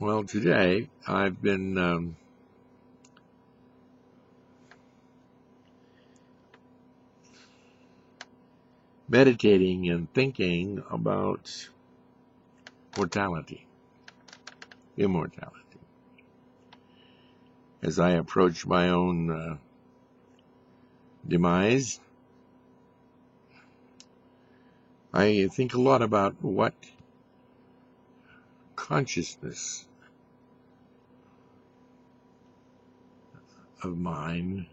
Well, today I've been meditating and thinking about mortality, immortality. As I approach my own demise, I think a lot about what consciousness of mine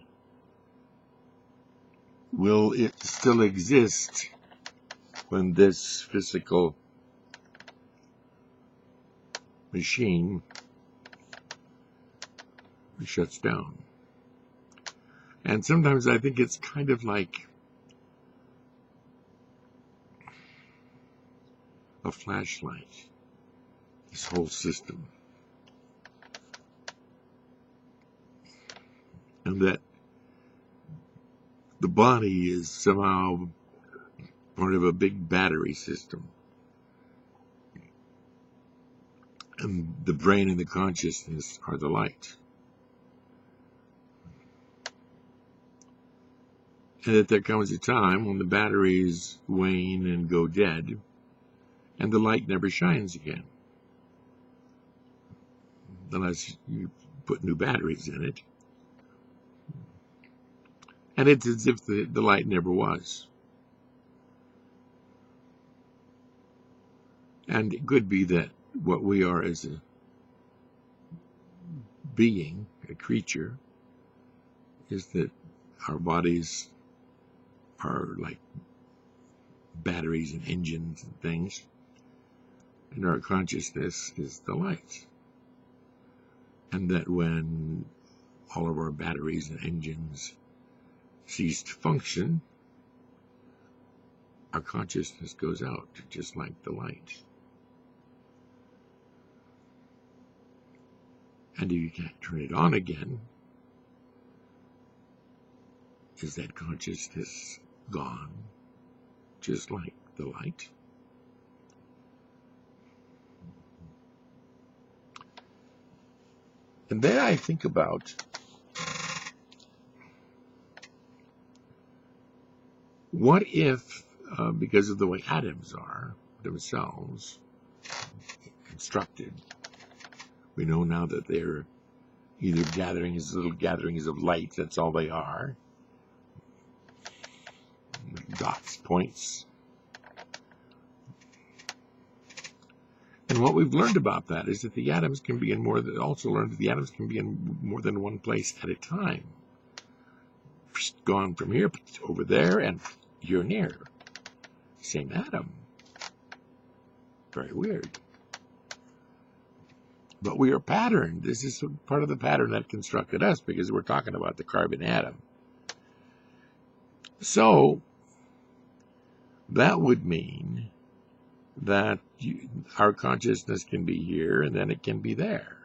will it still exist when this physical machine shuts down. And sometimes I think it's kind of like a flashlight, this whole system. And that the body is somehow part of a big battery system. And the brain and the consciousness are the light. And that there comes a time when the batteries wane and go dead, and the light never shines again. Unless you put new batteries in it. And it's as if the light never was. And it could be that what we are as a being, a creature, is that our bodies are like batteries and engines and things, and our consciousness is the light. And that when all of our batteries and engines cease to function, our consciousness goes out, just like the light. And if you can't turn it on again, is that consciousness gone, just like the light? And then I think about what if, because of the way atoms are themselves constructed, we know now that they're either little gatherings of light, that's all they are, dots, points. And what we've learned about that is that the atoms can be in more than more than one place at a time. Gone from here over there, and you're near. Same atom. Very weird. But we are patterned. This is part of the pattern that constructed us, because we're talking about the carbon atom. So that would mean that our consciousness can be here and then it can be there.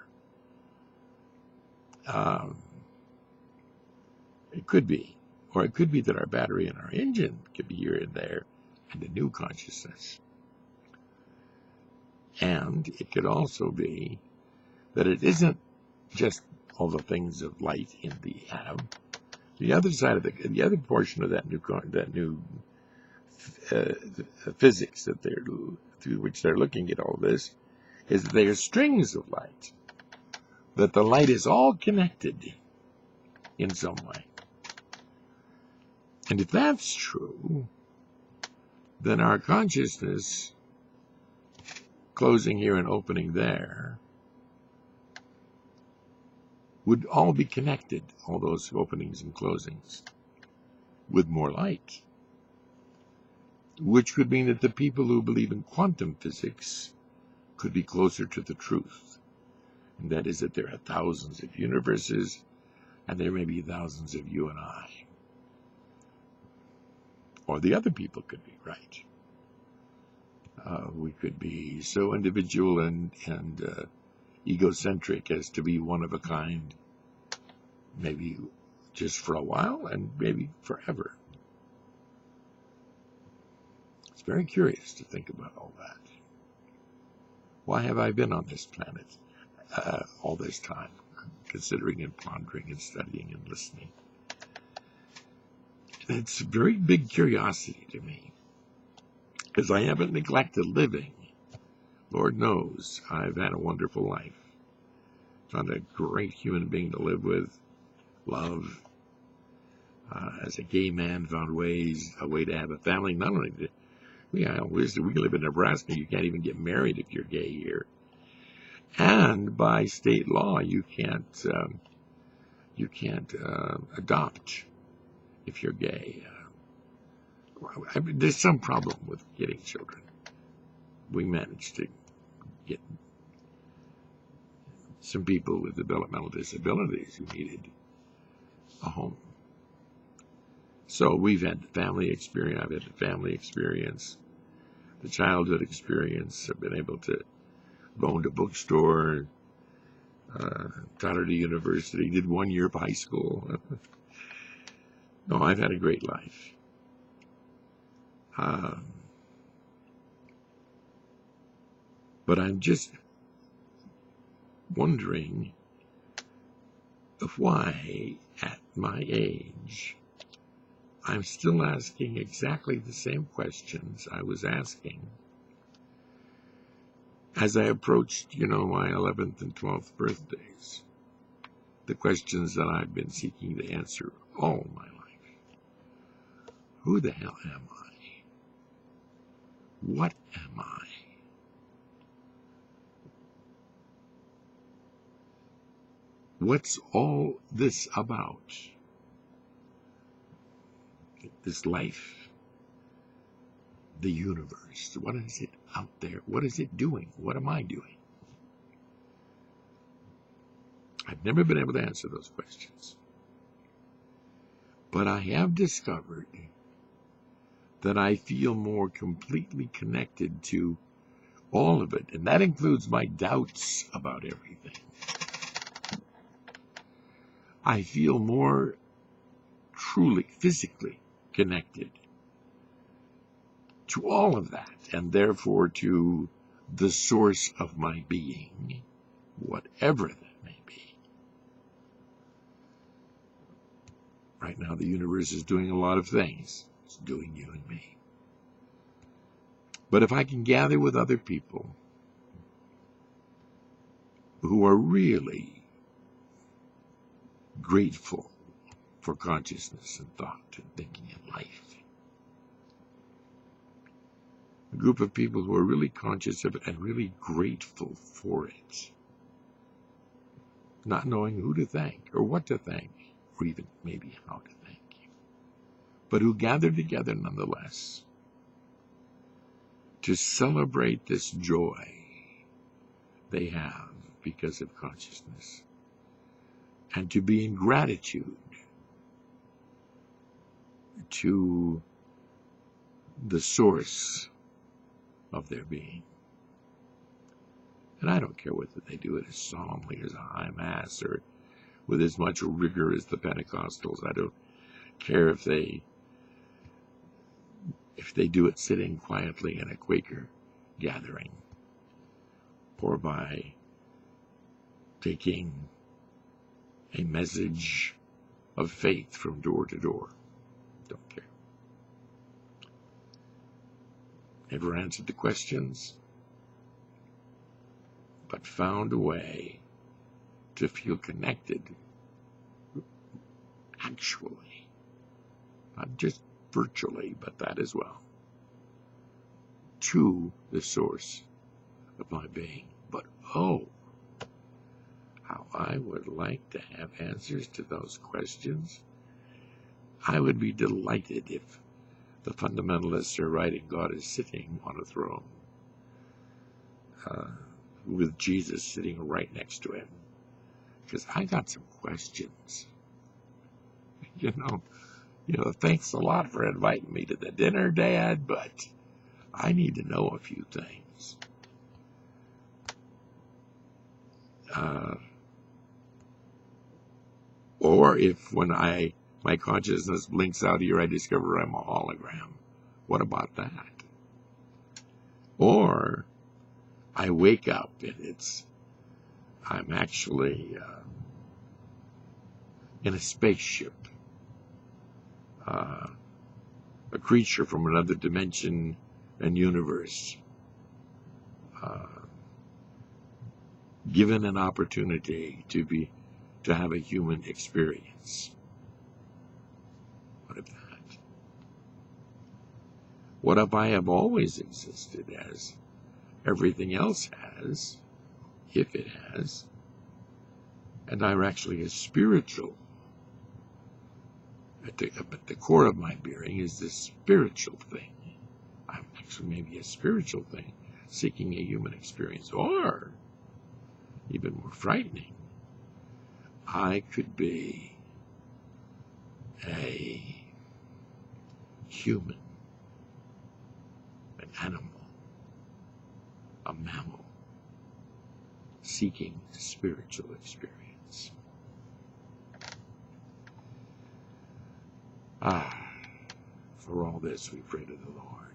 It could be. Or it could be that our battery and our engine could be here and there, and a new consciousness. And it could also be that it isn't just all the things of light in the atom. The other side of the other portion of that new physics that through which they're looking at all this is that they are strings of light. That the light is all connected in some way. And if that's true, then our consciousness, closing here and opening there, would all be connected, all those openings and closings, with more light. Which could mean that the people who believe in quantum physics could be closer to the truth. And that is that there are thousands of universes, and there may be thousands of you and I. Or the other people could be right. We could be so individual and egocentric as to be one of a kind, maybe just for a while and maybe forever. It's very curious to think about all that. Why have I been on this planet? all this time, considering and pondering and studying and listening. And it's a very big curiosity to me, because I haven't neglected living. Lord knows I've had a wonderful life. Found a great human being to live with, love. As a gay man, found a way to have a family. Not only did we live in Nebraska, you can't even get married if you're gay here. And by state law, you can't adopt if you're gay. There's some problem with getting children. We managed to get some people with developmental disabilities who needed a home. So we've had the family experience. I've had the family experience, the childhood experience. I've been able to go into a bookstore, taught at a university, did 1 year of high school. No, I've had a great life. But I'm just wondering why, at my age, I'm still asking exactly the same questions I was asking as I approached, my 11th and 12th birthdays. The questions that I've been seeking to answer all my life. Who the hell am I? What am I? What's all this about? This life, the universe. What is it out there? What is it doing? What am I doing? I've never been able to answer those questions. But I have discovered that I feel more completely connected to all of it, and that includes my doubts about everything. I feel more truly, physically connected to all of that, and therefore to the source of my being, whatever that may be. Right now, the universe is doing a lot of things. It's doing you and me. But if I can gather with other people who are really grateful for consciousness and thought and thinking and life, a group of people who are really conscious of it and really grateful for it, not knowing who to thank or what to thank, or even maybe how to thank you, but who gather together nonetheless to celebrate this joy they have because of consciousness, and to be in gratitude to the source of their being. And I don't care whether they do it as solemnly as a high mass or with as much rigor as the Pentecostals. I don't care if they do it sitting quietly in a Quaker gathering, or by taking a message of faith from door to door. Don't care. Never answered the questions, but found a way to feel connected, actually, not just virtually, but that as well, to the source of my being. But oh, how I would like to have answers to those questions. I would be delighted if the fundamentalists are right and God is sitting on a throne, with Jesus sitting right next to him. Because I got some questions. Thanks a lot for inviting me to the dinner, Dad, but I need to know a few things. Or if when my consciousness blinks out here, I discover I'm a hologram. What about that? Or I wake up and it's I'm actually in a spaceship, a creature from another dimension and universe, given an opportunity to have a human experience. What of that? What if I have always existed as everything else has, if it has, and I'm actually a spiritual? At the core of my being is this spiritual thing. I'm actually maybe a spiritual thing seeking a human experience. Or, even more frightening, I could be a human, an animal, a mammal, seeking a spiritual experience. For all this we pray to the Lord.